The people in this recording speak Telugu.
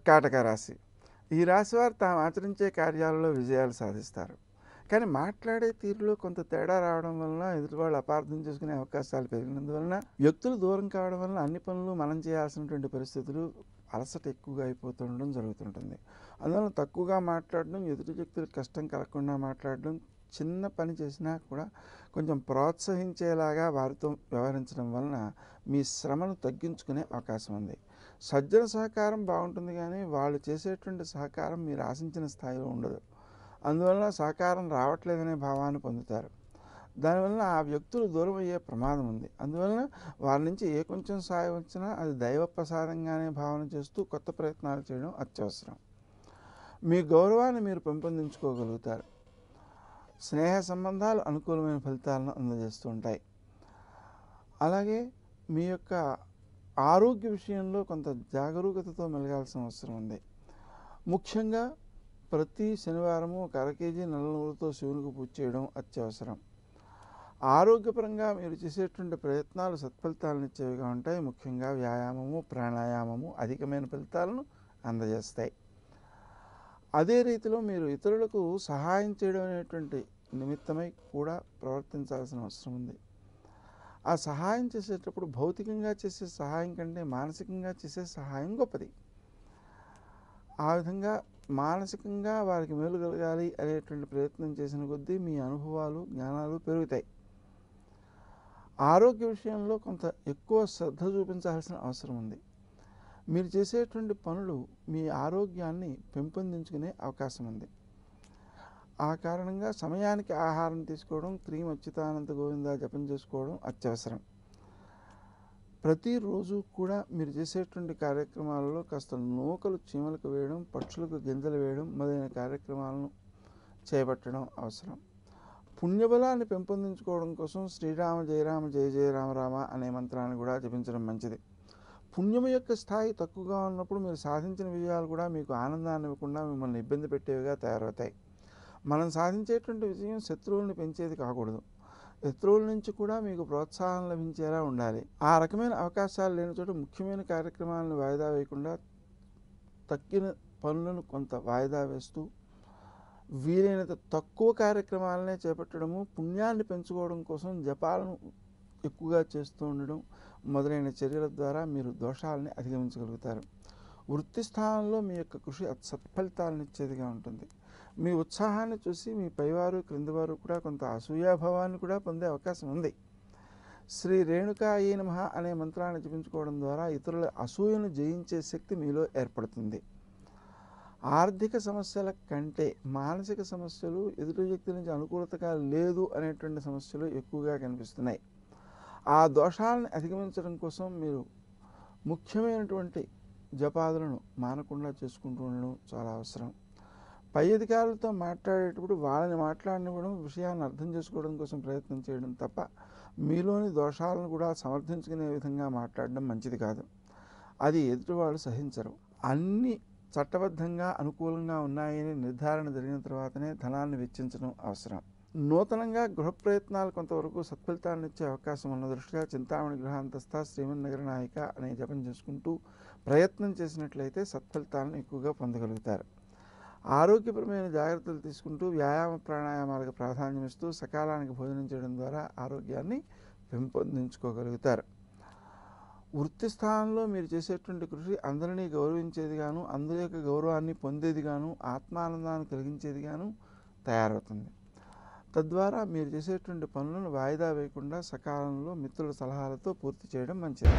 కర్కాటక రాశి. ఈ రాశి వారు తాము ఆచరించే కార్యాలలో విజయాలు సాధిస్తారు. కానీ మాట్లాడే తీరులో కొంత తేడా రావడం వలన ఎదుటివాళ్ళు అపార్థం చేసుకునే అవకాశాలు పెరిగినందువలన వ్యక్తులు దూరం కావడం వలన అన్ని పనులు మనం చేయాల్సినటువంటి పరిస్థితులు అలసట ఎక్కువగా అయిపోతుండడం జరుగుతుంటుంది. అందువలన తక్కువగా మాట్లాడడం, ఎదుటి వ్యక్తులకు కష్టం కలగకుండా మాట్లాడడం, చిన్న పని చేసినా కూడా కొంచెం ప్రోత్సహించేలాగా వారితో వ్యవహరించడం వలన మీ శ్రమను తగ్గించుకునే అవకాశం ఉంది. సజ్జన సహకారం బాగుంటుంది, కానీ వాళ్ళు చేసేటువంటి సహకారం మీరు ఆశించిన స్థాయిలో ఉండదు. అందువలన సహకారం రావట్లేదనే భావాన్ని పొందుతారు. దానివలన ఆ వ్యక్తులు దూరం అయ్యే ప్రమాదం ఉంది. అందువలన వారి నుంచి ఏ కొంచెం సాయం వచ్చినా అది దైవ ప్రసాదంగానే భావన చేస్తూ కొత్త ప్రయత్నాలు చేయడం అత్యవసరం. మీ గౌరవాన్ని మీరు పెంపొందించుకోగలుగుతారు. స్నేహ సంబంధాలు అనుకూలమైన ఫలితాలను అందజేస్తూ ఉంటాయి. అలాగే మీ యొక్క ఆరోగ్య విషయంలో కొంత జాగరూకతతో మెలగాల్సిన అవసరం ఉంది. ముఖ్యంగా ప్రతి శనివారము 1 కేజీ నల్ల నువ్వులతో శివునికి పూజ చేయడం అత్యవసరం. ఆరోగ్యపరంగా మీరు చేసేటువంటి ప్రయత్నాలు సత్ఫలితాలను ఇచ్చేవిగా ఉంటాయి. ముఖ్యంగా వ్యాయామము, ప్రాణాయామము అధికమైన ఫలితాలను అందజేస్తాయి. అదే రీతిలో మీరు ఇతరులకు సహాయం చేయడం అనేటువంటి నిమిత్తమై కూడా ప్రవర్తించాల్సిన అవసరం ఉంది. ఆ సహాయం చేసేటప్పుడు భౌతికంగా చేసే సహాయం కంటే మానసికంగా చేసే సహాయం గొప్పది. ఆ విధంగా మానసికంగా వారికి మేలు కలగాలి అనేటువంటి ప్రయత్నం చేసిన కొద్దీ మీ అనుభవాలు, జ్ఞానాలు పెరుగుతాయి. ఆరోగ్య విషయంలో కొంత ఎక్కువ శ్రద్ధ చూపించాల్సిన అవసరం ఉంది. మీరు చేసేటువంటి పనులు మీ ఆరోగ్యాన్ని పెంపొందించుకునే అవకాశం ఉంది. ఆ కారణంగా సమయానికి ఆహారం తీసుకోవడం, క్రీమ్ అచ్యుతానంత గోవింద జపం చేసుకోవడం అత్యవసరం. ప్రతిరోజు కూడా మీరు చేసేటువంటి కార్యక్రమాలలో కాస్త నూకలు చీమలకు వేయడం, పక్షులకు గింజలు వేయడం మొదలైన కార్యక్రమాలను చేపట్టడం అవసరం. పుణ్యబలాన్ని పెంపొందించుకోవడం కోసం శ్రీరామ జయరామ జయ జయ రామ రామ అనే మంత్రాన్ని కూడా జపించడం మంచిది. పుణ్యము యొక్క స్థాయి తక్కువగా ఉన్నప్పుడు మీరు సాధించిన విజయాలు కూడా మీకు ఆనందాన్ని ఇవ్వకుండా మిమ్మల్ని ఇబ్బంది పెట్టేవిగా తయారవుతాయి. మనం సాధించేటువంటి విజయం శత్రువులను పెంచేది కాకూడదు. శత్రువుల నుంచి కూడా మీకు ప్రోత్సాహం లభించేలా ఉండాలి. ఆ రకమైన అవకాశాలు లేని చోట ముఖ్యమైన కార్యక్రమాలను వాయిదా వేయకుండా తక్కిన పనులను కొంత వాయిదా వేస్తూ వీలైనంత తక్కువ కార్యక్రమాలనే చేపట్టడము, పుణ్యాన్ని పెంచుకోవడం కోసం జపాలను ఎక్కువగా చేస్తూ ఉండడం మొదలైన చర్యల ద్వారా మీరు దోషాలని అధిగమించగలుగుతారు. వృత్తి స్థానంలో మీ యొక్క కృషి సత్ఫలితాలను ఇచ్చేదిగా ఉంటుంది. మీ ఉత్సాహాన్ని చూసి మీ పైవారు, క్రిందివారు కూడా కొంత అసూయాభావాన్ని కూడా పొందే అవకాశం ఉంది. శ్రీ రేణుకాయే నమః అనే మంత్రాన్ని జపించుకోవడం ద్వారా ఇతరుల అసూయను జయించే శక్తి మీలో ఏర్పడుతుంది. ఆర్థిక సమస్యల కంటే మానసిక సమస్యలు, ఎదుటి వ్యక్తి నుంచి అనుకూలతగా లేదు అనేటువంటి సమస్యలు ఎక్కువగా కనిపిస్తున్నాయి. ఆ దోషాలను అధిగమించడం కోసం మీరు ముఖ్యమైనటువంటి జపాదులను మానకుండా చేసుకుంటూ ఉండడం చాలా అవసరం. పై అధికారులతో మాట్లాడేటప్పుడు వాళ్ళని మాట్లాడనివ్వడం, విషయాన్ని అర్థం చేసుకోవడం కోసం ప్రయత్నం చేయడం తప్ప మీలోని దోషాలను కూడా సమర్థించుకునే విధంగా మాట్లాడడం మంచిది కాదు. అది ఎదుటివాళ్ళు సహించరు. అన్ని చట్టబద్ధంగా అనుకూలంగా ఉన్నాయని నిర్ధారణ జరిగిన తర్వాతనే ధనాన్ని వెచ్చించడం అవసరం. నూతనంగా గృహ ప్రయత్నాలు కొంతవరకు సత్ఫలితాలను ఇచ్చే అవకాశం ఉన్న దృష్ట్యా చింతామణి గృహాంతస్థ శ్రీమన్నగర నాయిక అనే జపం చేసుకుంటూ ప్రయత్నం చేసినట్లయితే సత్ఫలితాలను ఎక్కువగా పొందగలుగుతారు. ఆరోగ్యపరమైన జాగ్రత్తలు తీసుకుంటూ వ్యాయామ ప్రాణాయామాలకు ప్రాధాన్యం ఇస్తూ సకాలానికి భోజనం చేయడం ద్వారా ఆరోగ్యాన్ని పెంపొందించుకోగలుగుతారు. వృత్తి స్థానంలో మీరు చేసేటువంటి కృషి అందరినీ గౌరవించేదిగాను, అందరి యొక్క గౌరవాన్ని పొందేదిగాను, ఆత్మానందాన్ని కలిగించేదిగాను తయారవుతుంది. తద్వారా మీరు చేసేటువంటి పనులను వాయిదా వేయకుండా సకాలంలో మిత్రుల సలహాలతో పూర్తి చేయడం మంచిది.